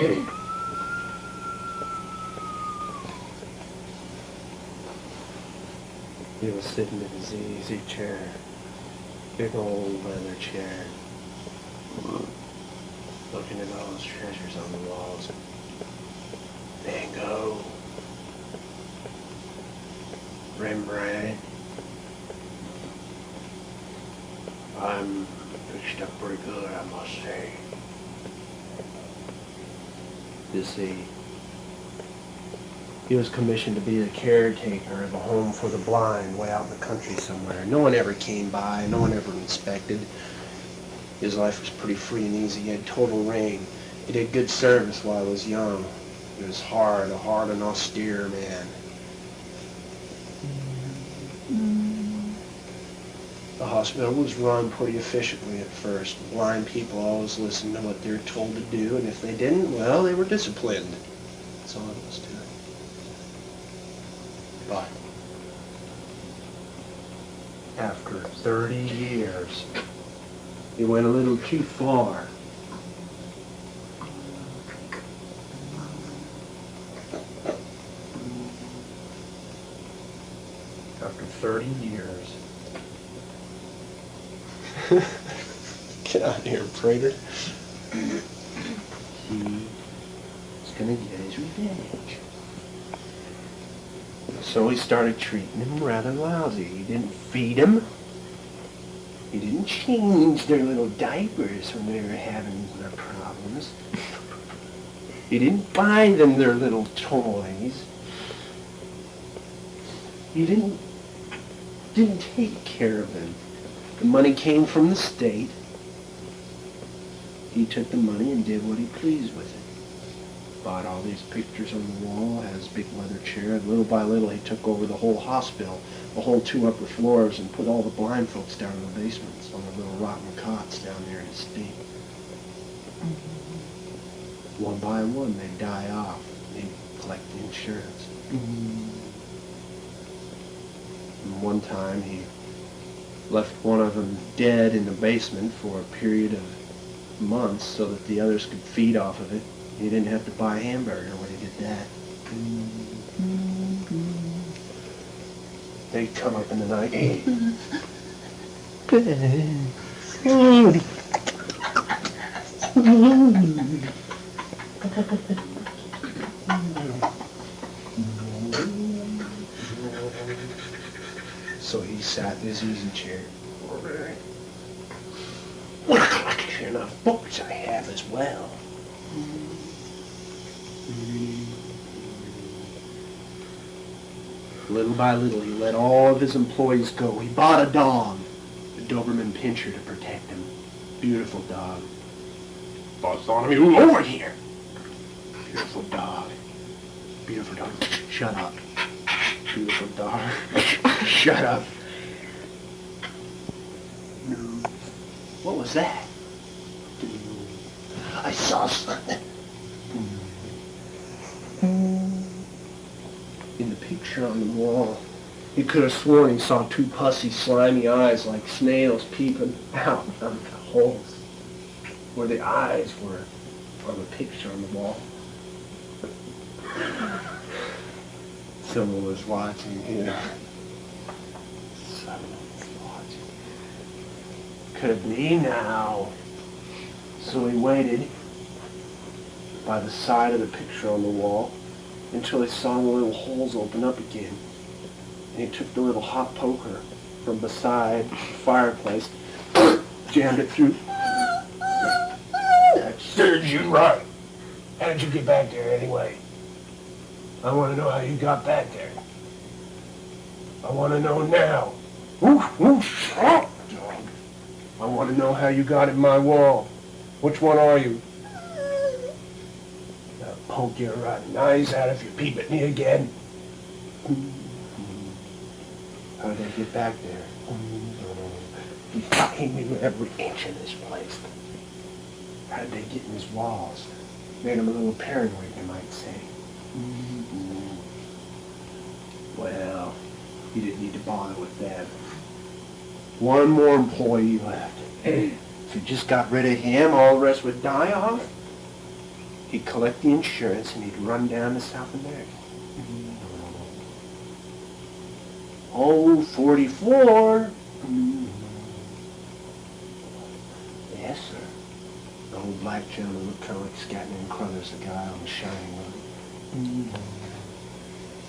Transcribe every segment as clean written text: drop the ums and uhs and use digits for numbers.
He was sitting in his easy chair, big old leather chair, looking at all his treasures on the walls. Van Gogh, Rembrandt. I'm fixed up pretty good, I must say. You see, he was commissioned to be the caretaker of a home for the blind way out in the country somewhere. No one ever came by, no one ever inspected. His life was pretty free and easy. He had total reign. He did good service while he was young. He was a hard and austere man. The hospital was run pretty efficiently at first. Blind people always listened to what they were told to do, and if they didn't, well, they were disciplined. That's all it was to it. But after 30 years, he went a little too far. After 30 years. Get out of here, Prater. He's gonna get his revenge. So he started treating him rather lousy. He didn't feed him. He didn't change their little diapers when they were having their problems. He didn't buy them their little toys. He didn't take care of them. The money came from the state. He took the money and did what he pleased with it. Bought all these pictures on the wall, had his big leather chair, and little by little he took over the whole hospital, the whole 2 upper floors, and put all the blind folks down in the basements on the little rotten cots down there in his state. One by one they'd die off. He'd collect the insurance. And one time he left one of them dead in the basement for a period of months so that the others could feed off of it. He didn't have to buy a hamburger when he did that. They'd come up in the night. So he sat in his easy chair. What a collection of books I have as well. Little by little, he let all of his employees go. He bought a dog, a Doberman Pinscher, to protect him. Beautiful dog. Bartholomew, over here. Beautiful dog. Beautiful dog. Shut up. Beautiful dog. Shut up. What was that? I saw something. In the picture on the wall, he could have sworn he saw 2 pussy, slimy eyes like snails peeping out of the holes where the eyes were on the picture on the wall. Someone was watching here. Someone was watching. Could it be now? So he waited by the side of the picture on the wall until he saw the little holes open up again. And he took the little hot poker from beside the fireplace, jammed it through. That serves you right. How did you get back there anyway? I want to know how you got back there. I want to know now. I want to know how you got in my wall. Which one are you? I'll poke your rotten eyes out if you peep at me again. How did I get back there? He fucking knew every inch of this place. How did they get in his walls? Made him a little paranoid, you might say. Well, he didn't need to bother with that. One more employee left. If you just got rid of him, all the rest would die off. He'd collect the insurance and he'd run down to South America. Oh, 44. Yes, sir. The old black gentleman looked kind of like Scatman and Crothers, the guy on the Shining Road.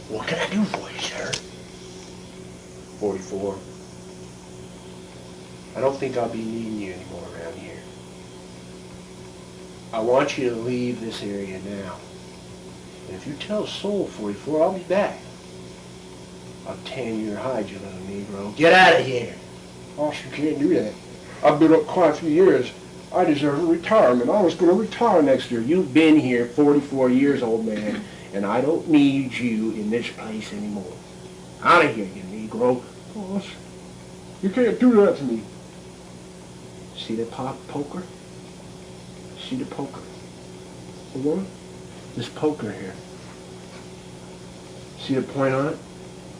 What can I do for you, sir? 44. I don't think I'll be needing you anymore around here. I want you to leave this area now. And if you tell Soul 44, I'll be back. I'll tan your hide, you little Negro. Get out of here! Boss, you can't do that. I've been up quite a few years. I deserve a retirement. I was going to retire next year. You've been here 44 years, old man, and I don't need you in this place anymore. Out of here, you Negro. Boss, you can't do that to me. See the poker? See the poker? The what? This poker here. See the point on it?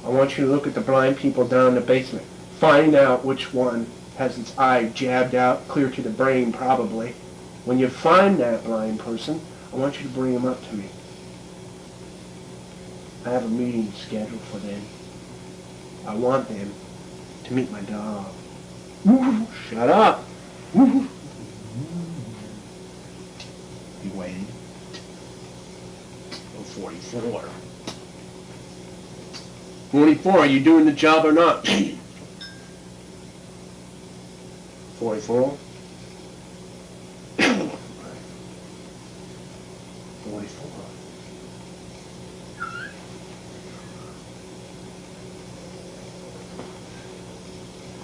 I want you to look at the blind people down in the basement. Find out which one has its eye jabbed out, clear to the brain probably. When you find that blind person, I want you to bring him up to me. I have a meeting scheduled for them. I want them to meet my dog. Shut up! You waited. Oh, 44. 44, are you doing the job or not? 44? 44.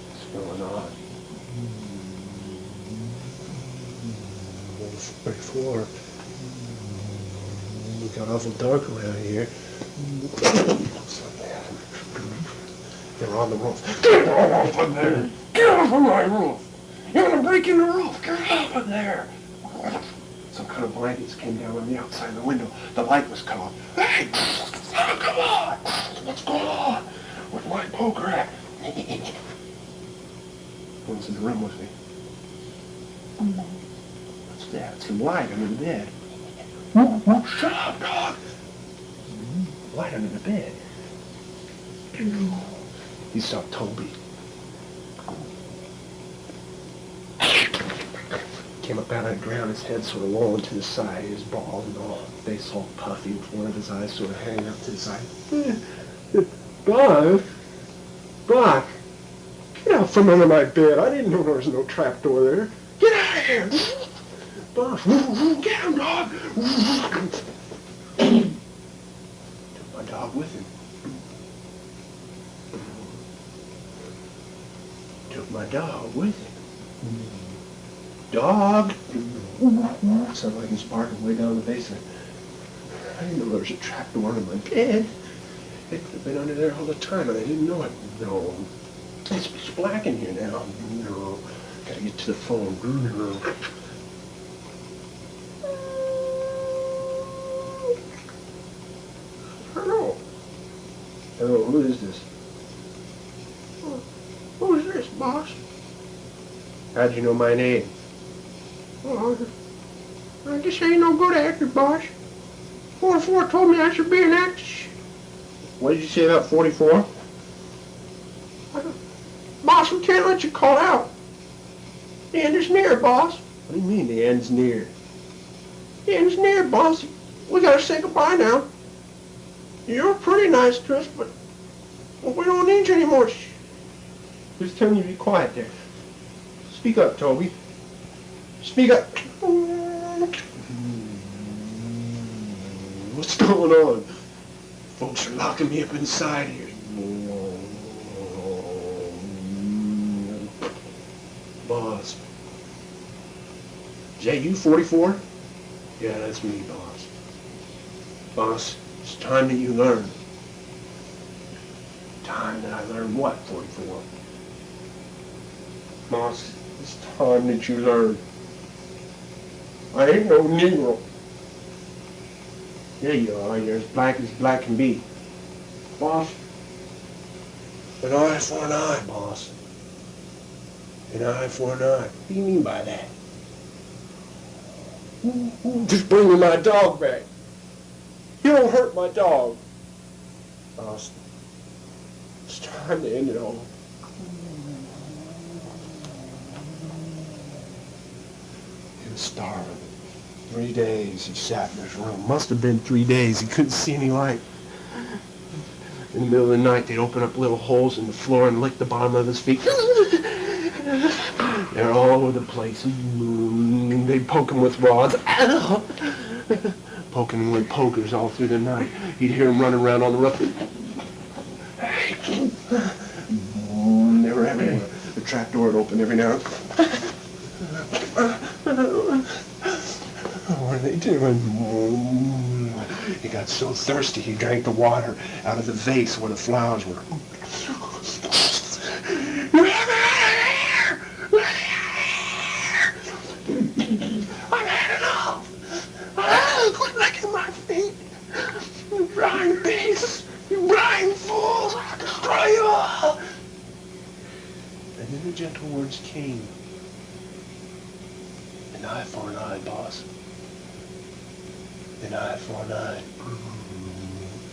What's going on? 44. It got awful dark around here. They're on the roof. Get off of there! Get off of my roof! You're gonna break in the roof! Get off of there! Some kind of blankets came down on the outside of the window. The light was cut off. Hey! Come on! What's going on? Where's my poker at? Who's in the room with me? What's that? It's some light under the bed. Shut up, dog! Light under the bed. He saw Toby. Came up out of the ground, his head sort of rolling to the side, he was bald and all, face all puffy with one of his eyes sort of hanging up to the side. Buck, get out from under my bed. I didn't know there was no trapdoor there. Get out of here! Buck, get him, dog! Took my dog with him. Took my dog with him. Dog! Sounded like he's barking way down the basement. I didn't know there was a trapdoor in my bed. It could have been under there all the time, and I didn't know it. No. It's black in here now. No. Gotta get to the phone. No. Hello. Hello, who is this? Who is this, boss? How'd you know my name? Well, I guess I ain't no good actor, boss. 44 told me I should be an actress. What did you say about 44? Boss, we can't let you call out. The end is near, boss. What do you mean the end's near? The end's near, boss. We gotta say goodbye now. You're pretty nice to us, but we don't need you anymore. Who's telling you to be quiet there? Speak up, Toby. Speak up. What's going on? Folks are locking me up inside here. Boss. Is that you, 44? Yeah, that's me, boss. Boss, it's time that you learn. Time that I learn what, 44? Boss, it's time that you learn. I ain't no Negro. Yeah, you are. You're as black can be. Boss, An eye for an eye, boss. An eye for an eye. What do you mean by that? Just bring me my dog back. You don't hurt my dog. Boss, it's time to end it all. He was starving. 3 days he sat in his room. Must have been 3 days. He couldn't see any light. In the middle of the night, they'd open up little holes in the floor and lick the bottom of his feet. They're all over the place. They'd poke him with rods. Poking him with pokers all through the night. You'd hear him running around on the roof. They were everywhere. The trap door would open every now and then. What are they doing? He got so thirsty he drank the water out of the vase where the flowers were. I've had enough. Quit licking my feet. You blind beasts. You blind fools. I'll destroy you all. And then the gentle words came. An eye for an eye, boss. An eye for an eye.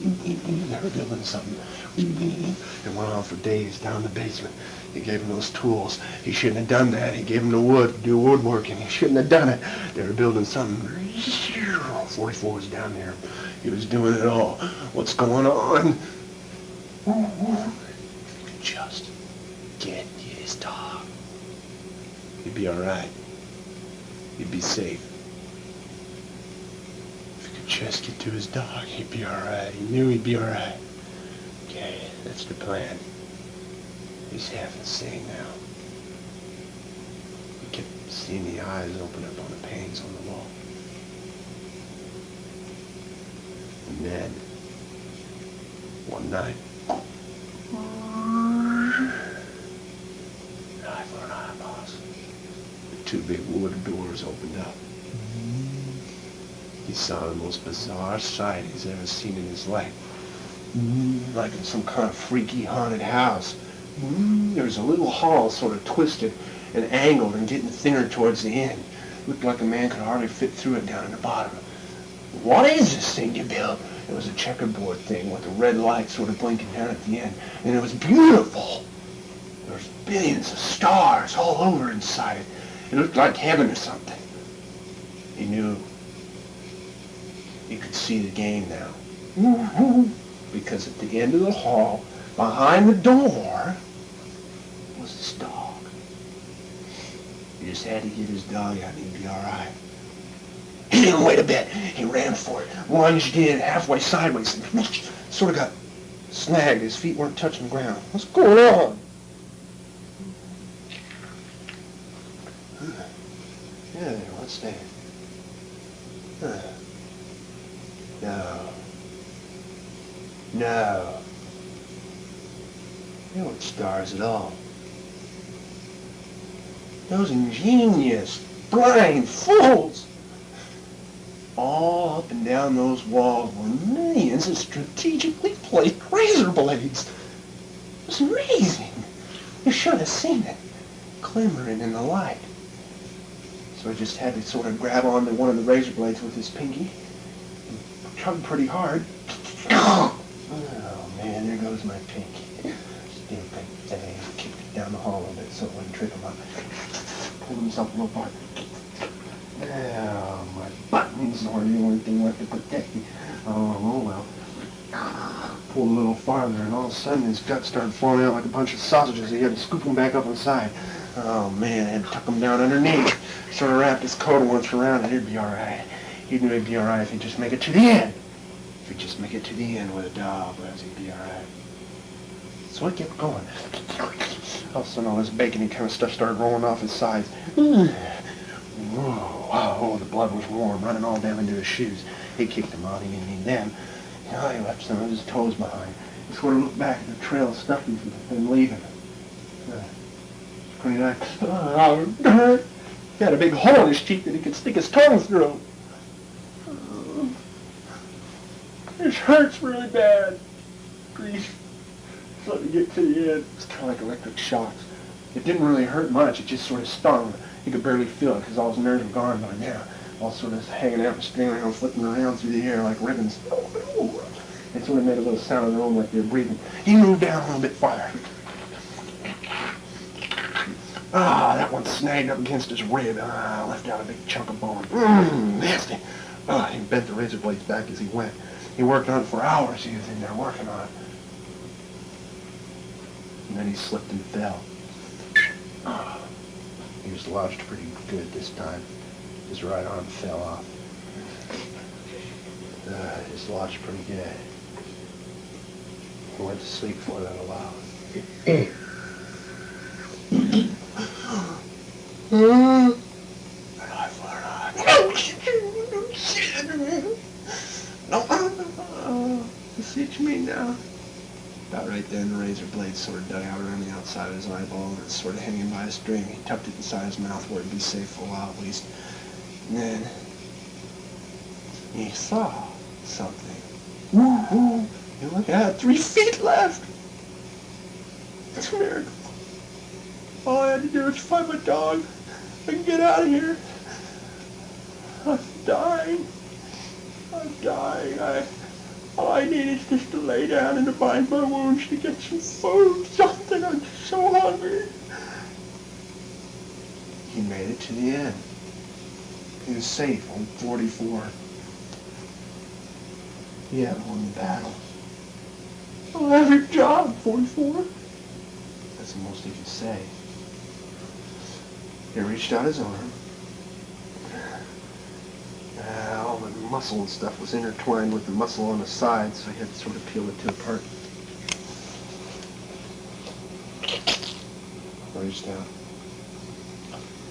They were building something. It went on for days down the basement. He gave him those tools. He shouldn't have done that. He gave him the wood to do woodworking. He shouldn't have done it. They were building something. 44 was down there. He was doing it all. What's going on? Just get his dog. He'd be all right. He'd be safe. If he could just get to his dog, he'd be all right. He knew he'd be all right. Okay, that's the plan. He's having to sing now. He kept seeing the eyes open up on the panes on the wall. And then, one night, an eye for an eye, boss. The two big wood doors opened up. He saw the most bizarre sight he's ever seen in his life. Like in some kind of freaky haunted house. There was a little hall sort of twisted and angled and getting thinner towards the end. Looked like a man could hardly fit through it down in the bottom. What is this thing you built? It was a checkerboard thing with a red light sort of blinking down at the end. And it was beautiful. There was billions of stars all over inside it. It looked like heaven or something. He knew he could see the game now. Because at the end of the hall, behind the door, was this dog. He just had to get his dog out and he'd be all right. He didn't wait a bit. He ran for it, lunged in halfway sideways, and sort of got snagged. His feet weren't touching the ground. What's going on? Yeah, what's that? No. No. They weren't stars at all. Those ingenious, blind fools! All up and down those walls were millions of strategically placed razor blades. It was amazing. You should have seen it, glimmering in the light. So I just had to sort of grab onto one of the razor blades with his pinky and tug pretty hard. Oh man, there goes my pinky. Stupid thing. Kicked it down the hall a little bit so it wouldn't trip him up. Pulled himself a little apart. Oh, my buttons were the only thing left to protect me. Oh well. Pulled a little farther and all of a sudden his guts started falling out like a bunch of sausages. He had to scoop them back up inside. Oh man, I had to tuck him down underneath. Sort of wrapped his coat once around and he'd be alright. He knew he'd be alright if he'd just make it to the end. If he'd just make it to the end with a dog, he'd be alright. So I kept going. All of a sudden all this bacony kind of stuff started rolling off his sides. Oh, the blood was warm, running all down into his shoes. He kicked them out, he didn't need them. He left some of his toes behind. He sort of looked back at the trail of stuff he'd been leaving. Pretty nice. Oh, it hurt. He had a big hole in his cheek that he could stick his tongue through. This hurts really bad. Please, let me get to the end. It's kind of like electric shocks. It didn't really hurt much. It just sort of stung. He could barely feel it because all his nerves were gone by now. all sort of hanging out and stringing around, flipping around through the air like ribbons. They sort of made a little sound of their own like they were breathing. He moved down a little bit farther. That one snagged up against his rib. Left out a big chunk of bone. Nasty. He bent the razor blades back as he went. He worked on it for hours. He was in there working on it. And then he slipped and fell. He was lodged pretty good this time. His right arm fell off. He was lodged pretty good. He went to sleep for that a while. See what you mean now? About right then, the razor blade sort of dug out around the outside of his eyeball, and it's sort of hanging by a string. He tucked it inside his mouth where it'd be safe for a while at least. And then he saw something. Woo-hoo! You look at 3 feet left. It's a miracle. All I had to do was find my dog and get out of here. I'm dying. I'm dying. All I need is just to lay down and to bind my wounds to get some food, something. I'm so hungry. He made it to the end. He was safe on 44. He had won the battle. I'll have your job, 44. That's the most he could say. He reached out his arm. All the muscle and stuff was intertwined with the muscle on the side, so he had to sort of peel the two apart. Reached out.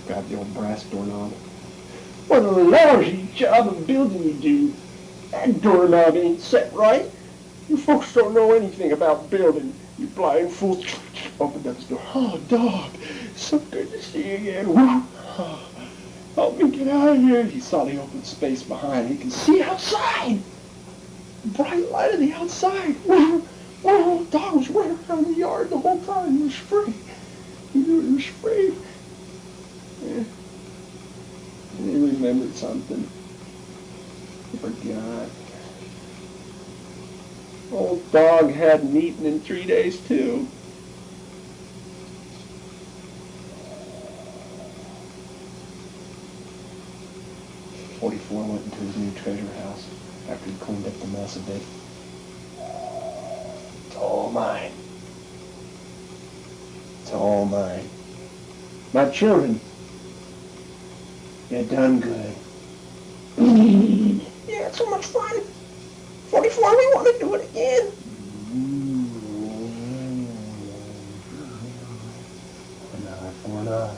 Grabbed the old brass doorknob. What a lousy job of building you do. That doorknob ain't set right. You folks don't know anything about building. You blind fool. Opened up his door. Oh, dog. So good to see you again. Woo. Help me get out of here. He saw the open space behind. He could see outside. Bright light of the outside. Wow. Wow. Dog was running around the yard the whole time. He was free. He knew he was free. Yeah. And he remembered something. He forgot. Old dog hadn't eaten in 3 days, too. Went into his new treasure house after he cleaned up the mess a bit. It's all mine. It's all mine. My children, you done good. Yeah, it's so much fun. 44, we want to do it again. An eye for an eye.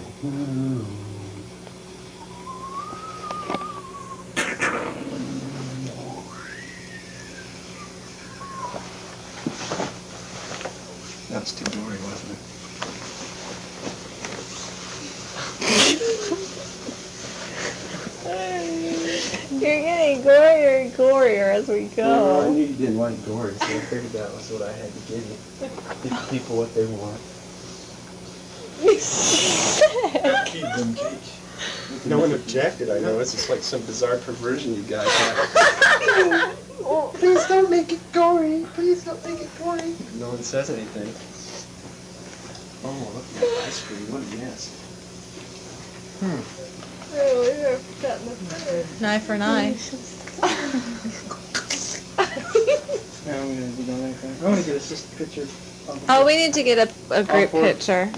That's too gory, wasn't it? You're getting gorier and gorier as we go. Well, I knew you didn't like gory, so I figured that was what I had to give you. Give people what they want. Keep them cake. No one objected, I know. It's just like some bizarre perversion you guys have. Oh, please don't make it gory. Please don't make it gory. No one says anything. Oh, look at that ice cream. What a mess. Eye for an eye. Now I'm going to do anything. I want to get a picture. Oh, we need to get a group picture.